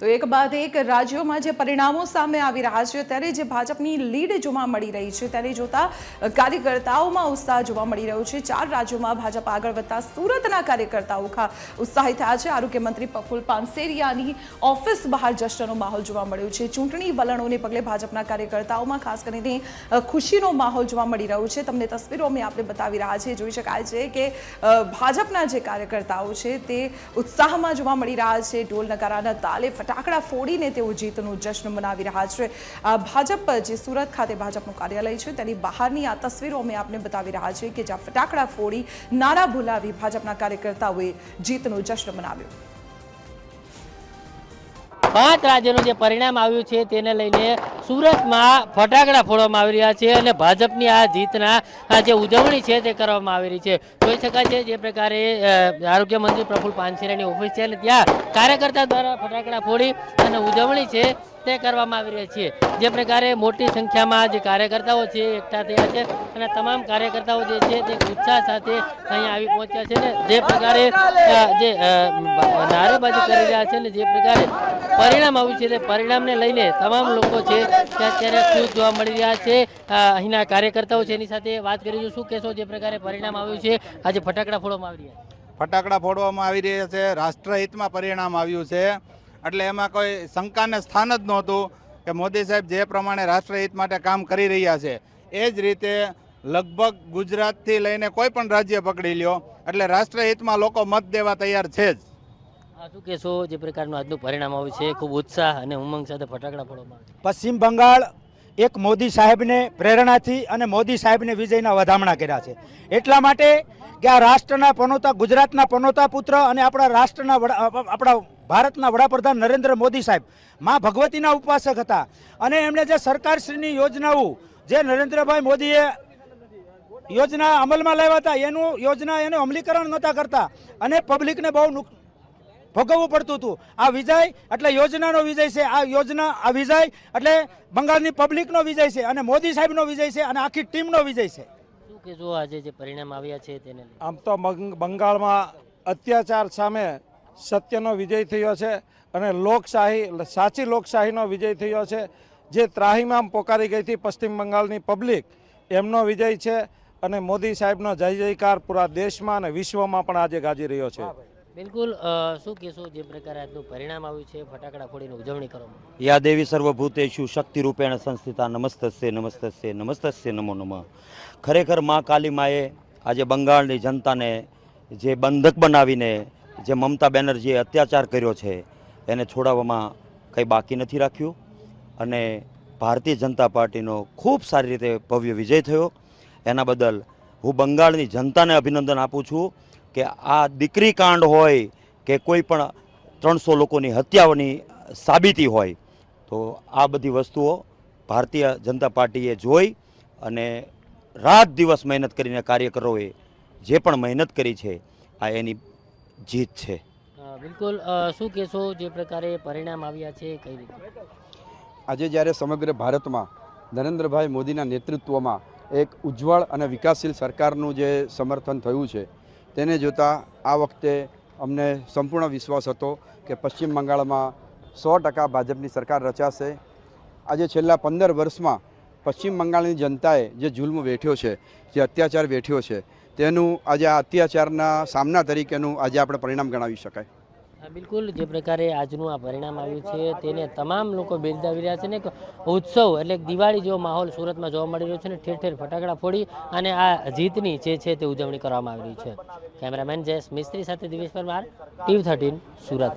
તો એક બાદ એક રાજ્યોમાં જે પરિણામો સામે આવી રહ્યા છે ત્યારે જે ભાજપની લીડ જોવા મળી રહી છે તેને જોતા કાર્યકર્તાઓમાં ઉત્સાહ જોવા મળી રહ્યો છે। 4 રાજ્યોમાં ભાજપ આગળ વધતા સુરતના કાર્યકર્તાઓ ઉત્સાહિત થયા છે। આરોગ્ય મંત્રી પ્રફુલ પાનસેરિયાની ઓફિસ બહાર જશ્નનો માહોલ જોવા મળ્યો છે। ચૂંટણી વલણોને પગલે ભાજપના કાર્યકર્તાઓમાં ખાસ કરીને ખુશીનો માહોલ જોવા મળી રહ્યો છે। તમને તસવીરો અમે આપણે બતાવી રહ્યા છીએ। જોઈ શકાય છે કે ભાજપના જે કાર્યકર્તાઓ છે તે ઉત્સાહમાં જોવા મળી રહ્યા છે। ઢોલ નગારાના તાલે ફટાકડા ફોડીને તેઓ જીતનું જશ્ન મનાવી રહ્યા છે। ભાજપ જે સુરત ખાતે ભાજપનું કાર્યાલય છે તેની બહારની આ તસવીરો અમે આપને બતાવી રહ્યા છીએ કે જ્યાં ફટાકડા ફોડી નારા બોલાવી ભાજપના કાર્યકર્તાઓએ જીતનો જશ્ન મનાવ્યો। 5 રાજ્યોનું જે પરિણામ આવ્યું છે તેને લઈને સુરતમાં ફટાકડા ફોડવામાં આવી રહ્યા છે અને ભાજપની આ જીતના જે ઉજવણી છે તે કરવામાં આવી રહી છે। જોઈ શકાય છે જે પ્રકારે આરોગ્ય મંત્રી પ્રફુલ પાનસેરિયાની ઓફિસ છે અને ત્યાં કાર્યકર્તા દ્વારા ફટાકડા ફોડી અને ઉજવણી છે તે કરવામાં આવી રહી છે। જે પ્રકારે મોટી સંખ્યામાં જે કાર્યકર્તાઓ છે એકઠા થયા છે અને તમામ કાર્યકર્તાઓ જે છે તે ઉત્સાહ સાથે અહીંયા આવી પહોંચ્યા છે ને જે પ્રકારે જે નારેબાજી કરી રહ્યા છે ને જે પ્રકારે પરિણામ આવ્યું છે તે પરિણામને લઈને તમામ લોકો છે તે અત્યારે ખુશ જોવા મળી રહ્યા છે। અહીંના કાર્યકર્તાઓ છે એની સાથે વાત કરીશું। શું કહેશો જે પ્રકારે પરિણામ આવ્યું છે આજે ફટાકડા ફોડવામાં આવી રહ્યા છે? ફટાકડા ફોડવામાં આવી રહ્યા છે। રાષ્ટ્રહિતમાં પરિણામ આવ્યું છે એટલે એમાં કોઈ શંકાને સ્થાન જ નહોતું કે મોદી સાહેબ જે પ્રમાણે રાષ્ટ્રહિત માટે કામ કરી રહ્યા છે એ જ રીતે લગભગ ગુજરાતથી લઈને કોઈ પણ રાજ્ય પકડી લ્યો એટલે રાષ્ટ્રહિતમાં લોકો મત દેવા તૈયાર છે જ। શું કહેશો જે પ્રકારનું આજનું પરિણામ આવ્યું છે? ખૂબ ઉત્સાહ અને ઉમંગ સાથે ફટાકડા ફોડવામાં આવે છે। પશ્ચિમ બંગાળ એક મોદી સાહેબને પ્રેરણાથી અને મોદી સાહેબને વિજયના વધામણા કર્યા છે એટલા માટે કે આ રાષ્ટ્રના પનોતા ગુજરાતના પનોતા પુત્ર અને આપણા રાષ્ટ્રના આપણા ભારતના વડાપ્રધાન નરેન્દ્ર મોદી સાહેબ માં ભગવતીના ઉપાસક હતા અને એમણે જે સરકારશ્રીની યોજનાઓ જે નરેન્દ્રભાઈ મોદીએ યોજના અમલમાં લાવ્યા હતા એનું અમલીકરણ નહોતા કરતા અને પબ્લિકને બહુ ભોગવવું પડતું હતું। આ વિજય એટલે યોજનાનો વિજય છે। આ વિજય એટલે બંગાળની પબ્લિકનો વિજય છે અને મોદી સાહેબનો વિજય છે અને આખી ટીમનો વિજય છે। શું કહેશો આજે જે પરિણામ આવ્યા છે તેને? આમ તો બંગાળમાં અત્યાચાર સામે સત્યનો વિજય થયો છે અને લોકશાહી સાચી લોકશાહીનો વિજય થયો છે। જે ત્રાહિમામ પોકારી ગઈ હતી પશ્ચિમ બંગાળની પબ્લિક એમનો વિજય છે અને મોદી સાહેબનો જય જયકાર પૂરા દેશમાં અને વિશ્વમાં પણ આજે ગાજી રહ્યો છે। બિલકુલ શું કહેશો જે પ્રકારે આજનું પરિણામ આવ્યું છે ફટાકડા ફોડીને ઉજવણી કરવામાં? યા દેવી સર્વભૂતેષુ શક્તિ રૂપેણ સંસ્થિતા નમસ્તસ્ય નમસ્તસ્ય નમસ્તસ્ય નમો નમઃ। ખરેખર મા કાલી માએ આજે બંગાળની જનતાને જે બંધક બનાવીને જે મમતા બેનર્જીએ અત્યાચાર કર્યો છે એને છોડાવવામાં કંઈ બાકી નથી રાખ્યું અને ભારતીય જનતા પાર્ટીનો ખૂબ સારી રીતે ભવ્ય વિજય થયો। એના બદલ હું બંગાળની જનતાને અભિનંદન આપું છું કે આ દીકરી કાંડ હોય કે કોઈ પણ 300 લોકોની હત્યાઓની સાબિતી હોય તો આ બધી વસ્તુઓ ભારતીય જનતા પાર્ટીએ જોઈ અને રાત દિવસ મહેનત કરીને કાર્યકરોએ જે પણ મહેનત કરી છે આ એની જીત છે। બિલકુલ શું કહેશો જે પ્રકારે પરિણામ આવ્યા છે કઈ રીતે? આજે જ્યારે સમગ્ર ભારતમાં નરેન્દ્રભાઈ મોદીના નેતૃત્વમાં એક ઉજ્જવળ અને વિકાસશીલ સરકારનું જે સમર્થન થયું છે તેને જોતાં આ વખતે અમને સંપૂર્ણ વિશ્વાસ હતો કે પશ્ચિમ બંગાળમાં 100% ભાજપની સરકાર રચાશે। આજે છેલ્લા 15 વર્ષમાં પશ્ચિમ બંગાળની જનતાએ જે જુલ્મ વેઠ્યો છે જે અત્યાચાર વેઠ્યો છે તેનું આજે આ અત્યાચારના સામના તરીકેનું આજે આપણે પરિણામ ગણાવી શકાય। બિલકુલ જે પ્રકારે આજનું આ પરિણામ આવ્યું છે તેને તમામ લોકો બિરદાવી રહ્યા છે ને ઉત્સવ એટલે દિવાળી જેવો માહોલ સુરતમાં જોવા મળી રહ્યો છે ને ઠેર ઠેર ફટાકડા ફોડી અને આ જીતની જે છે તે ઉજવણી કરવામાં આવી રહી છે। કેમેરામેન જયેશ મિસ્ત્રી સાથે દિવેશ પરમાર, TV13 સુરત।